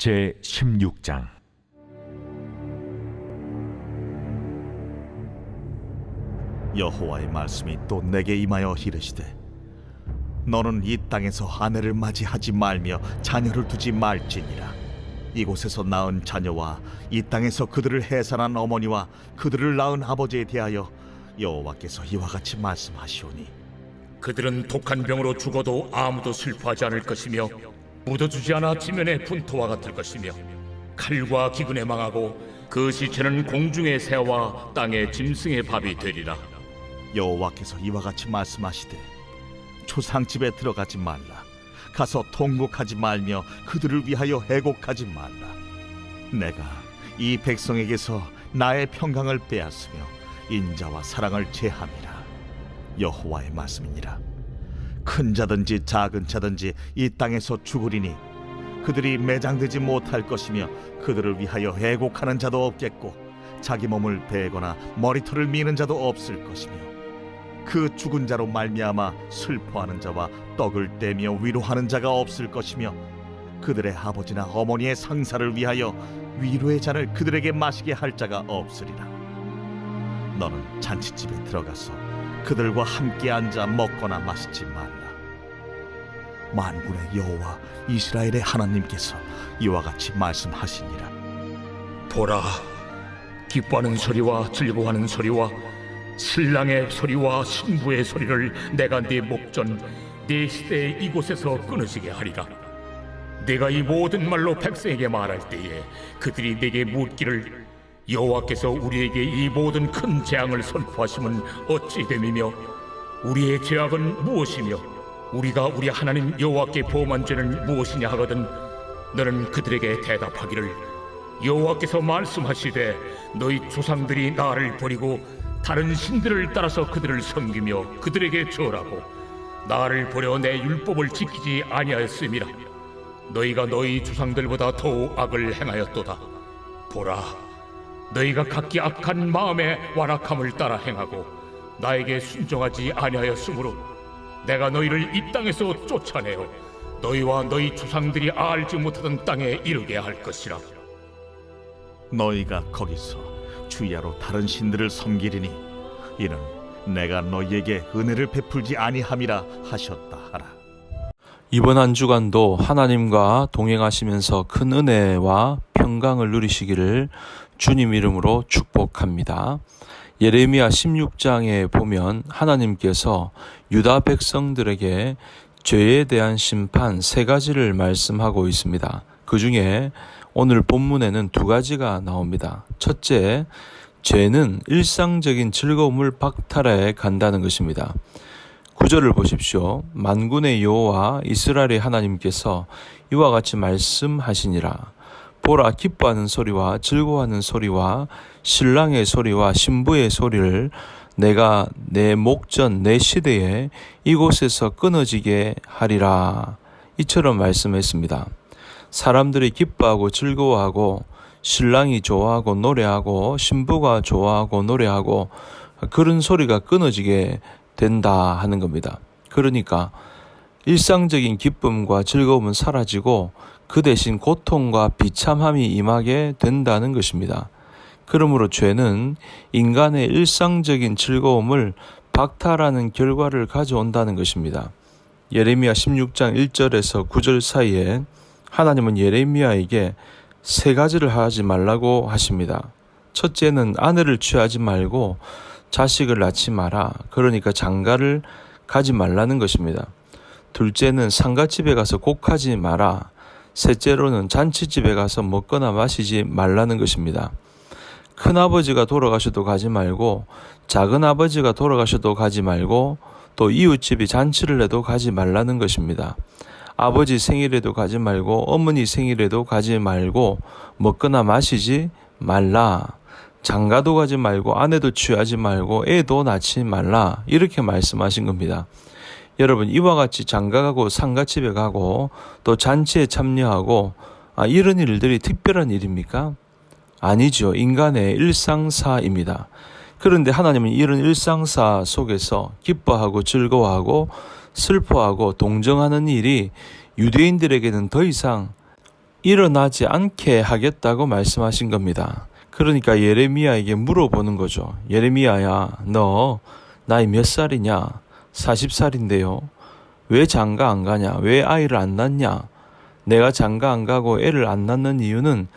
제16장. 여호와의 말씀이 또 내게 임하여 이르시되, 너는 이 땅에서 아내를 맞이하지 말며 자녀를 두지 말지니라. 이곳에서 낳은 자녀와 이 땅에서 그들을 해산한 어머니와 그들을 낳은 아버지에 대하여 여호와께서 이와 같이 말씀하시오니, 그들은 독한 병으로 죽어도 아무도 슬퍼하지 않을 것이며 묻어주지 않아 지면의 분토와 같을 것이며 칼과 기근에 망하고 그 시체는 공중의 새와 땅의 짐승의 밥이 되리라. 여호와께서 이와 같이 말씀하시되, 초상집에 들어가지 말라. 가서 통곡하지 말며 그들을 위하여 애곡하지 말라. 내가 이 백성에게서 나의 평강을 빼앗으며 인자와 사랑을 제함이라. 여호와의 말씀이니라. 큰 자든지 작은 자든지 이 땅에서 죽으리니 그들이 매장되지 못할 것이며 그들을 위하여 애곡하는 자도 없겠고 자기 몸을 베거나 머리털을 미는 자도 없을 것이며 그 죽은 자로 말미암아 슬퍼하는 자와 떡을 떼며 위로하는 자가 없을 것이며 그들의 아버지나 어머니의 상사를 위하여 위로의 잔을 그들에게 마시게 할 자가 없으리라. 너는 잔치집에 들어가서 그들과 함께 앉아 먹거나 마시지 말라. 만군의 여호와 이스라엘의 하나님께서 이와 같이 말씀하시니라. 보라, 기뻐하는 소리와 즐거워하는 소리와 신랑의 소리와 신부의 소리를 내가 네 목전 네 시대에 이곳에서 끊어지게 하리라. 내가 이 모든 말로 백성에게 말할 때에 그들이 내게 묻기를, 여호와께서 우리에게 이 모든 큰 재앙을 선포하심은 어찌 됨이며 우리의 죄악은 무엇이며 우리가 우리 하나님 여호와께 범한 죄는 무엇이냐 하거든, 너는 그들에게 대답하기를, 여호와께서 말씀하시되 너희 조상들이 나를 버리고 다른 신들을 따라서 그들을 섬기며 그들에게 절하고 나를 버려 내 율법을 지키지 아니하였음이라. 너희가 너희 조상들보다 더욱 악을 행하였도다. 보라, 너희가 각기 악한 마음에 완악함을 따라 행하고 나에게 순종하지 아니하였으므로 내가 너희를 이 땅에서 쫓아내어 너희와 너희 조상들이 알지 못하던 땅에 이르게 할 것이라. 너희가 거기서 주야로 다른 신들을 섬기리니 이는 내가 너희에게 은혜를 베풀지 아니함이라 하셨다 하라. 이번 한 주간도 하나님과 동행하시면서 큰 은혜와 평강을 누리시기를 주님 이름으로 축복합니다. 예레미야 16장에 보면 하나님께서 유다 백성들에게 죄에 대한 심판 3가지를 말씀하고 있습니다. 그 중에 오늘 본문에는 2가지가 나옵니다. 첫째, 죄는 일상적인 즐거움을 박탈해 간다는 것입니다. 9절을 보십시오. 만군의 여호와 이스라엘의 하나님께서 이와 같이 말씀하시니라. 보라, 기뻐하는 소리와 즐거워하는 소리와 신랑의 소리와 신부의 소리를 내가 내 목전 내 시대에 이곳에서 끊어지게 하리라. 이처럼 말씀했습니다. 사람들이 기뻐하고 즐거워하고 신랑이 좋아하고 노래하고 신부가 좋아하고 노래하고 그런 소리가 끊어지게 된다 하는 겁니다. 그러니까 일상적인 기쁨과 즐거움은 사라지고 그 대신 고통과 비참함이 임하게 된다는 것입니다. 그러므로 죄는 인간의 일상적인 즐거움을 박탈하는 결과를 가져온다는 것입니다. 예레미야 16장 1절에서 9절 사이에 하나님은 예레미야에게 3가지를 하지 말라고 하십니다. 첫째는 아내를 취하지 말고 자식을 낳지 마라. 그러니까 장가를 가지 말라는 것입니다. 둘째는 상가집에 가서 곡하지 마라. 셋째로는 잔치집에 가서 먹거나 마시지 말라는 것입니다. 큰아버지가 돌아가셔도 가지 말고 작은아버지가 돌아가셔도 가지 말고 또 이웃집이 잔치를 해도 가지 말라는 것입니다. 아버지 생일에도 가지 말고 어머니 생일에도 가지 말고 먹거나 마시지 말라. 장가도 가지 말고 아내도 취하지 말고 애도 낳지 말라. 이렇게 말씀하신 겁니다. 여러분, 이와 같이 장가가고 상가집에 가고 또 잔치에 참여하고 이런 일들이 특별한 일입니까? 아니죠. 인간의 일상사입니다. 그런데 하나님은 이런 일상사 속에서 기뻐하고 즐거워하고 슬퍼하고 동정하는 일이 유대인들에게는 더 이상 일어나지 않게 하겠다고 말씀하신 겁니다. 그러니까 예레미야에게 물어보는 거죠. 예레미야야, 너 나이 몇 살이냐? 40살인데요. 왜 장가 안 가냐? 왜 아이를 안 낳냐? 내가 장가 안 가고 애를 안 낳는 이유는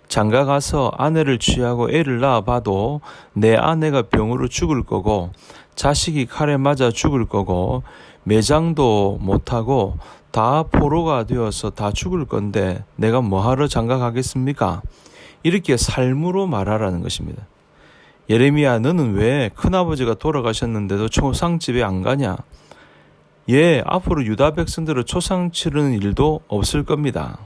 장가 가서 아내를 취하고 애를 낳아봐도 내 아내가 병으로 죽을 거고 자식이 칼에 맞아 죽을 거고 매장도 못하고 다 포로가 되어서 다 죽을 건데 내가 뭐하러 장가 가겠습니까? 이렇게 삶으로 말하라는 것입니다. 예레미야, 너는 왜 큰아버지가 돌아가셨는데도 초상집에 안 가냐? 예, 앞으로 유다 백성들은 초상 치르는 일도 없을 겁니다.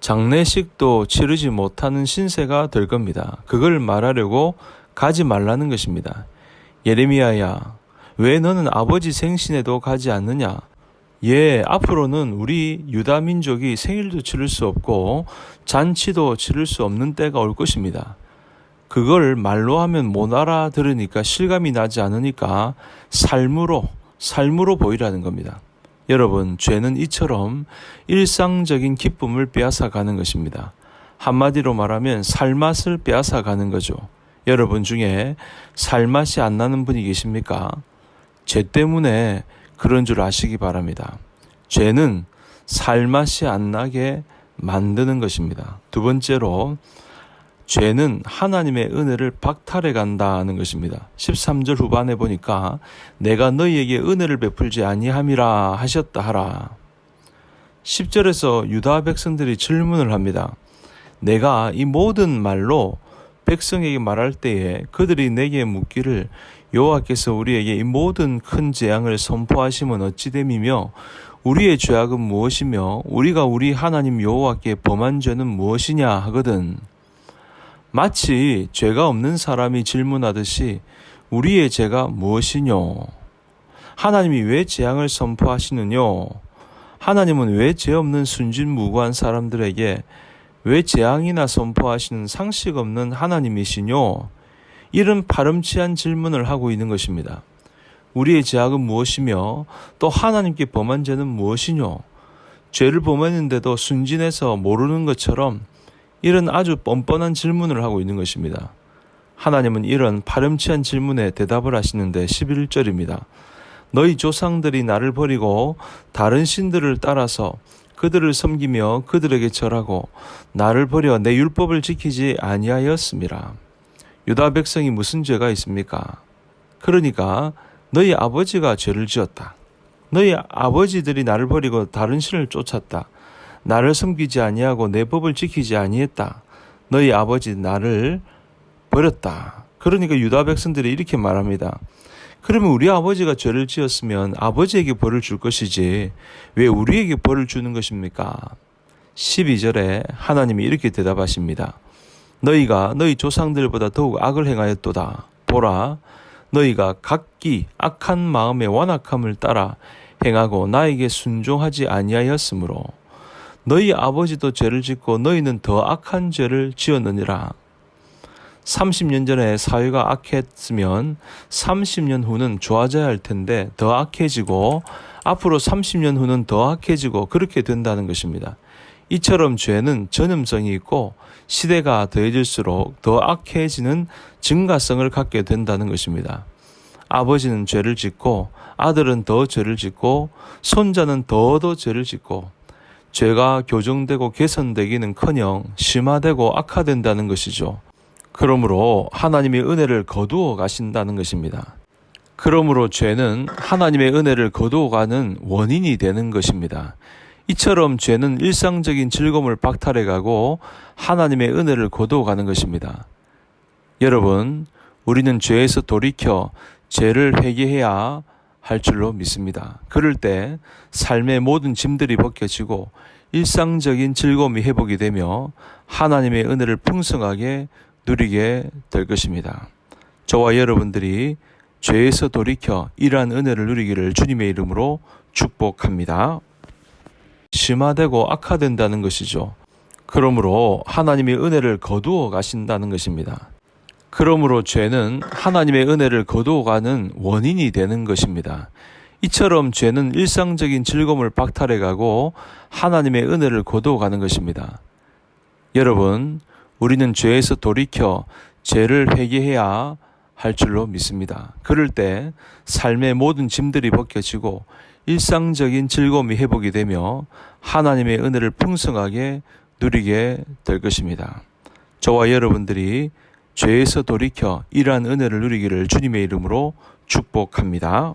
장례식도 치르지 못하는 신세가 될 겁니다. 그걸 말하려고 가지 말라는 것입니다. 예레미야야, 왜 너는 아버지 생신에도 가지 않느냐? 예, 앞으로는 우리 유다 민족이 생일도 치를 수 없고 잔치도 치를 수 없는 때가 올 것입니다. 그걸 말로 하면 못 알아들으니까 실감이 나지 않으니까 삶으로 보이라는 겁니다. 여러분, 죄는 이처럼 일상적인 기쁨을 빼앗아 가는 것입니다. 한마디로 말하면 살맛을 빼앗아 가는 거죠. 여러분 중에 살맛이 안 나는 분이 계십니까? 죄 때문에 그런 줄 아시기 바랍니다. 죄는 살맛이 안 나게 만드는 것입니다. 두 번째로, 죄는 하나님의 은혜를 박탈해 간다는 것입니다. 13절 후반에 보니까 내가 너희에게 은혜를 베풀지 아니함이라 하셨다 하라. 10절에서 유다 백성들이 질문을 합니다. 내가 이 모든 말로 백성에게 말할 때에 그들이 내게 묻기를 여호와께서 우리에게 이 모든 큰 재앙을 선포하시면 어찌 됨이며 우리의 죄악은 무엇이며 우리가 우리 하나님 여호와께 범한 죄는 무엇이냐 하거든. 마치 죄가 없는 사람이 질문하듯이 우리의 죄가 무엇이뇨? 하나님이 왜 재앙을 선포하시느뇨? 하나님은 왜 죄 없는 순진무구한 사람들에게 왜 재앙이나 선포하시는 상식 없는 하나님이시뇨? 이런 파렴치한 질문을 하고 있는 것입니다. 우리의 죄악은 무엇이며 또 하나님께 범한 죄는 무엇이뇨? 죄를 범했는데도 순진해서 모르는 것처럼 이런 아주 뻔뻔한 질문을 하고 있는 것입니다. 하나님은 이런 파렴치한 질문에 대답을 하시는데 11절입니다. 너희 조상들이 나를 버리고 다른 신들을 따라서 그들을 섬기며 그들에게 절하고 나를 버려 내 율법을 지키지 아니하였음이라. 유다 백성이 무슨 죄가 있습니까? 그러니까 너희 아버지가 죄를 지었다. 너희 아버지들이 나를 버리고 다른 신을 쫓았다. 나를 섬기지 아니하고 내 법을 지키지 아니했다. 너희 아버지 나를 버렸다. 그러니까 유다 백성들이 이렇게 말합니다. 그러면 우리 아버지가 죄를 지었으면 아버지에게 벌을 줄 것이지 왜 우리에게 벌을 주는 것입니까? 12절에 하나님이 이렇게 대답하십니다. 너희가 너희 조상들보다 더욱 악을 행하였도다. 보라, 너희가 각기 악한 마음의 완악함을 따라 행하고 나에게 순종하지 아니하였으므로 너희 아버지도 죄를 짓고 너희는 더 악한 죄를 지었느니라. 30년 전에 사회가 악했으면 30년 후는 좋아져야 할 텐데 더 악해지고 앞으로 30년 후는 더 악해지고 그렇게 된다는 것입니다. 이처럼 죄는 전염성이 있고 시대가 더해질수록 더 악해지는 증가성을 갖게 된다는 것입니다. 아버지는 죄를 짓고 아들은 더 죄를 짓고 손자는 더 죄를 짓고 죄가 교정되고 개선되기는커녕 심화되고 악화된다는 것이죠. 그러므로 하나님의 은혜를 거두어 가신다는 것입니다. 그러므로 죄는 하나님의 은혜를 거두어 가는 원인이 되는 것입니다. 이처럼 죄는 일상적인 즐거움을 박탈해 가고 하나님의 은혜를 거두어 가는 것입니다. 여러분, 우리는 죄에서 돌이켜 죄를 회개해야 할 줄로 믿습니다. 그럴 때 삶의 모든 짐들이 벗겨지고 일상적인 즐거움이 회복이 되며 하나님의 은혜를 풍성하게 누리게 될 것입니다. 저와 여러분들이 죄에서 돌이켜 이러한 은혜를 누리기를 주님의 이름으로 축복합니다. 심화되고 악화된다는 것이죠. 그러므로 하나님의 은혜를 거두어 가신다는 것입니다. 그러므로 죄는 하나님의 은혜를 거두어 가는 원인이 되는 것입니다. 이처럼 죄는 일상적인 즐거움을 박탈해 가고 하나님의 은혜를 거두어 가는 것입니다. 여러분, 우리는 죄에서 돌이켜 죄를 회개해야 할 줄로 믿습니다. 그럴 때 삶의 모든 짐들이 벗겨지고 일상적인 즐거움이 회복이 되며 하나님의 은혜를 풍성하게 누리게 될 것입니다. 저와 여러분들이 죄에서 돌이켜 이러한 은혜를 누리기를 주님의 이름으로 축복합니다.